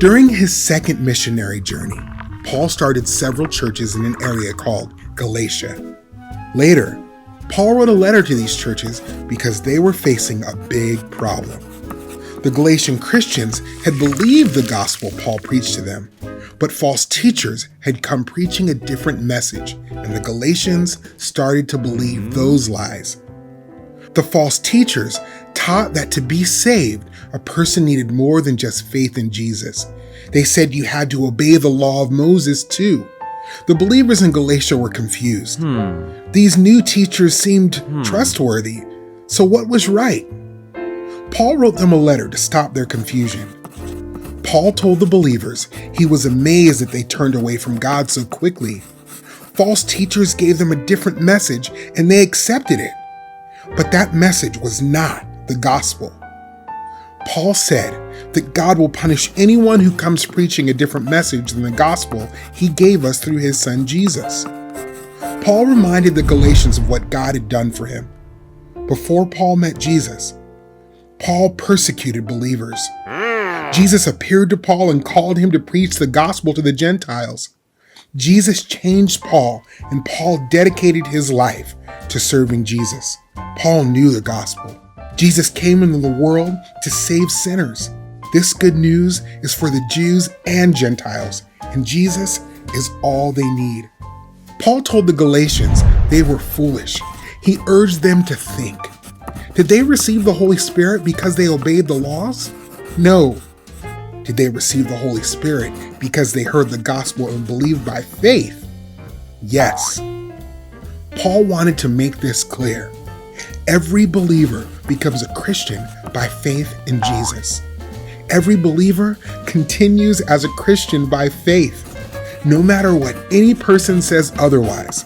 During his second missionary journey, Paul started several churches in an area called Galatia. Later, Paul wrote a letter to these churches because they were facing a big problem. The Galatian Christians had believed the gospel Paul preached to them, but false teachers had come preaching a different message, and the Galatians started to believe those lies. The false teachers taught that to be saved, a person needed more than just faith in Jesus. They said you had to obey the law of Moses too. The believers in Galatia were confused. These new teachers seemed trustworthy, so what was right? Paul wrote them a letter to stop their confusion. Paul told the believers he was amazed that they turned away from God so quickly. False teachers gave them a different message and they accepted it. But that message was not the gospel. Paul said that God will punish anyone who comes preaching a different message than the gospel he gave us through his son Jesus. Paul reminded the Galatians of what God had done for him. Before Paul met Jesus, Paul persecuted believers. Jesus appeared to Paul and called him to preach the gospel to the Gentiles. Jesus changed Paul, and Paul dedicated his life to serving Jesus. Paul knew the gospel. Jesus came into the world to save sinners. This good news is for the Jews and Gentiles, and Jesus is all they need. Paul told the Galatians they were foolish. He urged them to think. Did they receive the Holy Spirit because they obeyed the laws? No. Did they receive the Holy Spirit because they heard the gospel and believed by faith? Yes. Paul wanted to make this clear. Every believer becomes a Christian by faith in Jesus. Every believer continues as a Christian by faith. No matter what any person says otherwise,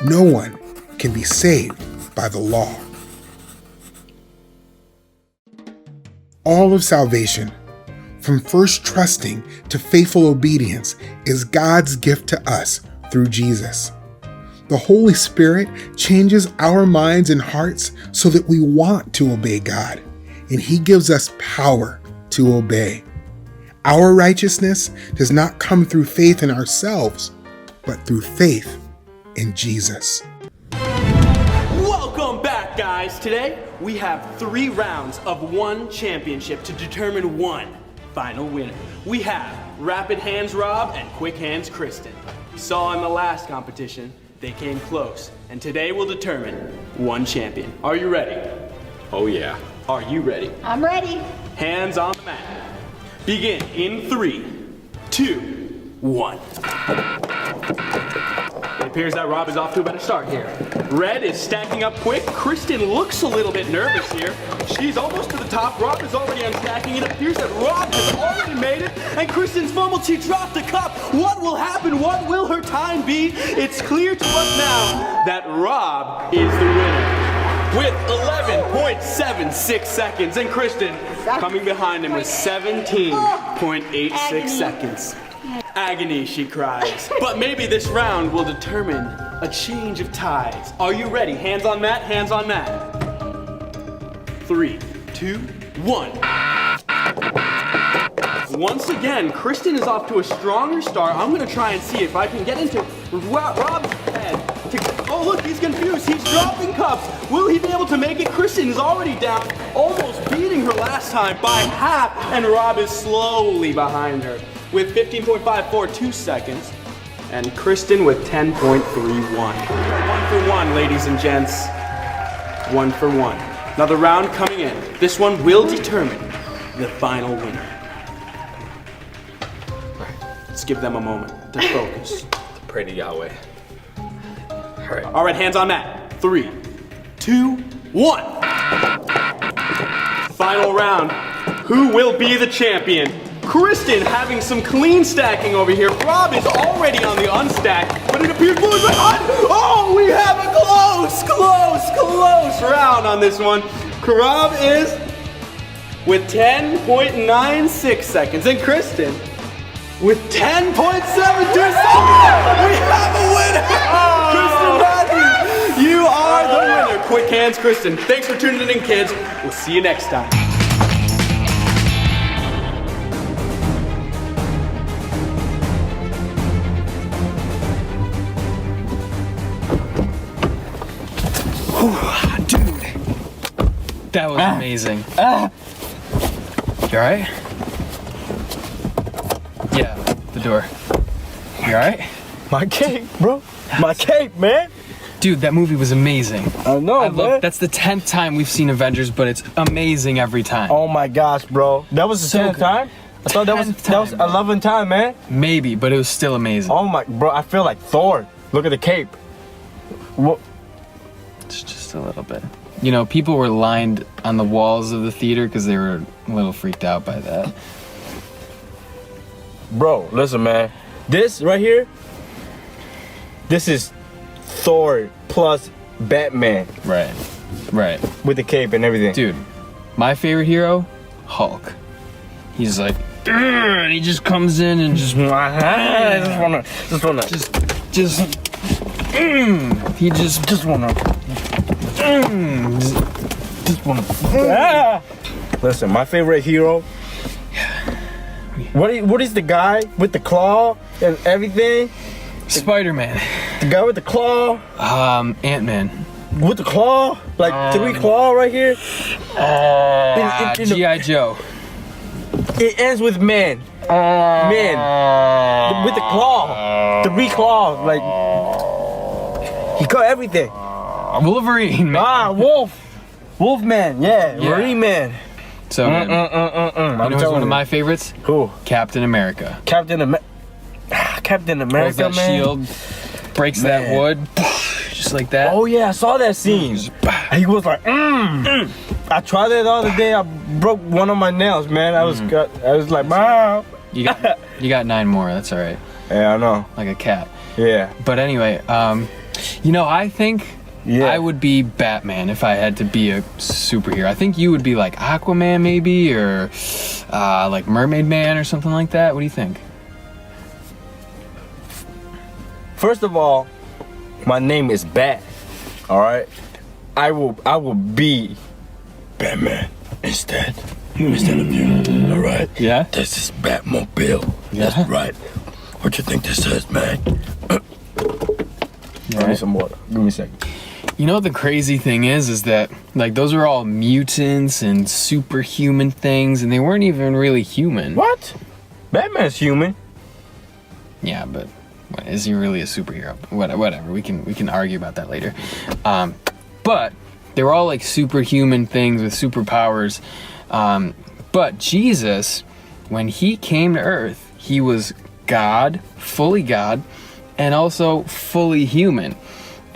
no one can be saved by the law. All of salvation, from first trusting to faithful obedience, is God's gift to us through Jesus. The Holy Spirit changes our minds and hearts so that we want to obey God, and He gives us power to obey. Our righteousness does not come through faith in ourselves, but through faith in Jesus. Welcome back, guys. Today, we have 3 rounds of one championship to determine one final winner. We have Rapid Hands Rob and Quick Hands Kristen. We saw in the last competition, they came close, and today will determine one champion. Are you ready? Oh yeah. Are you ready? I'm ready. Hands on the mat. Begin in 3, 2, 1. It appears that Rob is off to a better start here. Red is stacking up quick. Kristen looks a little bit nervous here. She's almost to the top. Rob is already unstacking. It appears that Rob has already made it, and Kristen's fumbled. She dropped the cup. What will happen? What will her time be? It's clear to us now that Rob is the winner with 11.76 seconds, and Kristen coming behind him with 17.86 seconds. Agony, she cries. But maybe this round will determine a change of tides. Are you ready? Hands on mat, hands on mat. 3, 2, 1. Once again, Kristen is off to a stronger start. I'm gonna try and see if I can get into Rob's head. Oh look, he's confused. He's dropping cups. Will he be able to make it? Kristen is already down, almost beating her last time by half, and Rob is slowly behind her with 15.542 seconds, and Kristen with 10.31. 1 for 1, ladies and gents. 1 for 1. Another round coming in. This one will determine the final winner. All right, let's give them a moment to focus. Pray to Yahweh. All right, hands on mat. 3, 2, 1. Final round. Who will be the champion? Kristen having some clean stacking over here. Rob is already on the unstack, but it appears Blue's behind. Oh, we have a close round on this one. Rob is with 10.96 seconds, and Kristen with 10.72 seconds. We have a winner! Kristen Matthews, you are the winner. Quick hands, Kristen. Thanks for tuning in, kids. We'll see you next time. That was amazing. You alright? Yeah, the door. You alright? My cape, bro. My cape, man. Dude, that movie was amazing. I know, man. That's the 10th time we've seen Avengers, but it's amazing every time. Oh my gosh, bro. That was the So 10th good. time? I thought that was 11th time, man. Maybe, but it was still amazing. Oh my, bro, I feel like Thor. Look at the cape. What? Just a little bit. You know, people were lined on the walls of the theater because they were a little freaked out by that. Bro, listen, man. This right here, this is Thor plus Batman Right. with the cape and everything. Dude, my favorite hero, Hulk. He's like, "Ugh," he just comes in and just, I just wanna, he just wanna. Listen, my favorite hero. What is the guy with the claw and everything? Spider-Man. The guy with the claw, Ant-Man. with the claw, like 3 claw right here. In the- G.I. Joe. It ends with man. Man. With the claw. 3 claws. Like, he got everything. Wolverine, man. Wolf. Wolfman. Yeah. Yeah. Marine Man. So, man, you know who's one of my favorites? Who? Captain America. Captain America, Holds that man. shield, breaks Man. that wood, just like that. Oh yeah, I saw that scene. He was like, I tried it the other day. I broke one of my nails, man. I was like, wow. You got 9 more. That's all right. Yeah, I know. Like a cat. Yeah. But anyway, you know, I think I would be Batman if I had to be a superhero. I think you would be like Aquaman maybe, or like Mermaid Man or something like that. What do you think? First of all, my name is Bat. All right. I will be Batman instead of you. All right. Yeah. This is Batmobile. Yeah. That's right. What you think this is, man? Give me some water. Give me a second. You know what the crazy thing is that like those are all mutants and superhuman things, and they weren't even really human. What? Batman's human. Yeah, but is he really a superhero? Whatever. We can argue about that later. But they were all like superhuman things with superpowers. But Jesus, when he came to Earth, he was God, and also fully human.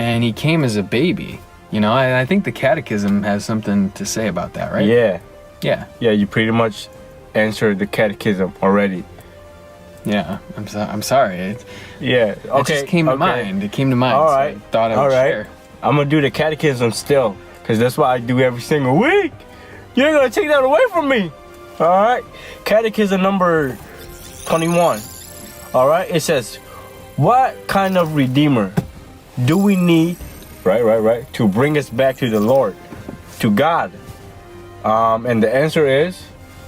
And he came as a baby. You know, I think the Catechism has something to say about that, right? Yeah. Yeah. Yeah, you pretty much answered the Catechism already. Yeah. I'm sorry. It just came to mind. It came to mind. All so right. I thought I would share. I'm gonna do the Catechism still, because that's what I do every single week. You ain't gonna take that away from me. All right. Catechism number 21. All right. It says, what kind of Redeemer do we need, right, to bring us back to the Lord, to God? And the answer is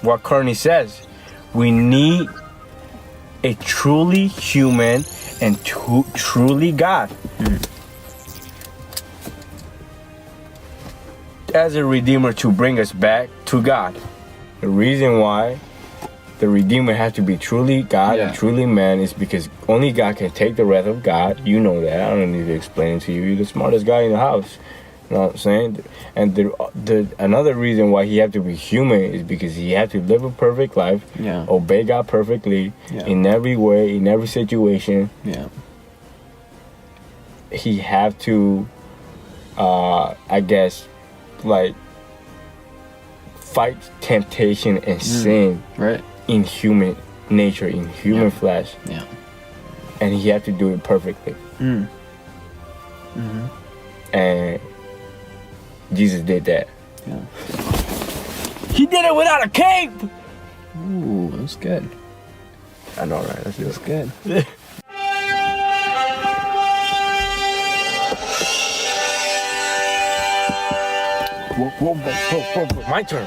what Kearney says. We need a truly human and truly God. As a Redeemer to bring us back to God. The reason why the Redeemer has to be truly God and truly man is because only God can take the wrath of God. You know that. I don't need to explain it to you. You're the smartest guy in the house. You know what I'm saying? And another reason why he had to be human is because he had to live a perfect life, obey God perfectly in every way, in every situation. Yeah. He had to, I guess, like, fight temptation and sin. Right. In human nature, in human flesh. Yeah. And he had to do it perfectly. And Jesus did that. Yeah. He did it without a cape! Ooh, that was good. I know, right? That's That's good. Whoa. My turn.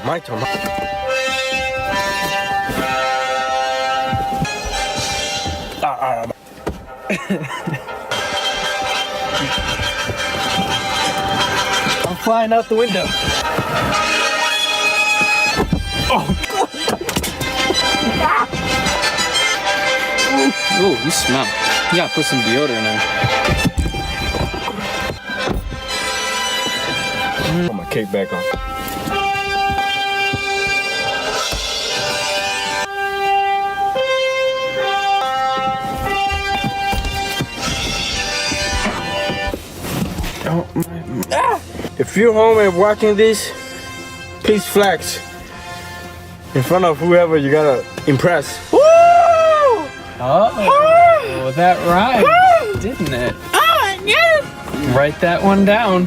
I'm flying out the window. Oh, you smell. You gotta put some deodorant on. Put my cake back on. If you're home and watching this, please flex in front of whoever you gotta impress. Woo! Oh, that rhymed, didn't it? Oh, yeah. Write that one down.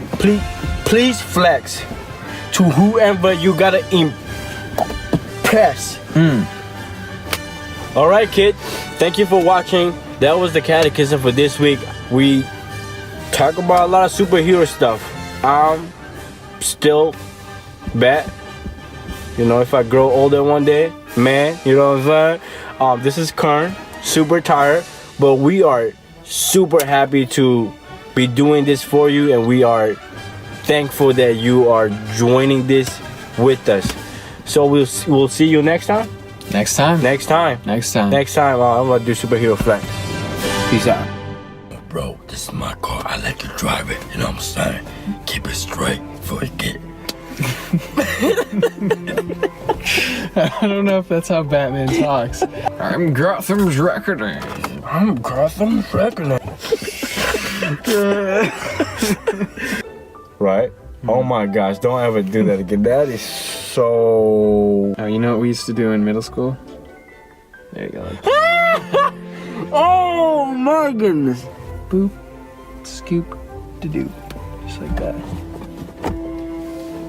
Please flex to whoever you gotta impress. All right, kid. Thank you for watching. That was the catechism for this week. We talk about a lot of superhero stuff. I'm still bad. You know, if I grow older one day, man, you know what I'm saying? This is Kern, super tired, but we are super happy to be doing this for you, and we are thankful that you are joining this with us. So we'll see you next time. Next time. Next time. Next time. Next time. I'm gonna do superhero flex. Peace out. Bro, this is my car. I let you drive it. You know what I'm saying? Keep it straight before you get. I don't know if that's how Batman talks. I'm Gotham's reckoning. I'm Gotham's reckoning. Right? Oh my gosh, don't ever do that again. That is so... Oh, you know what we used to do in middle school? There you go. Oh my goodness. Boop, scoop, da-doop. Just like that.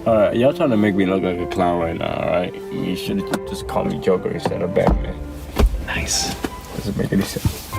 Alright, y'all trying to make me look like a clown right now, alright? You should just call me Joker instead of Batman. Nice. Doesn't make any sense.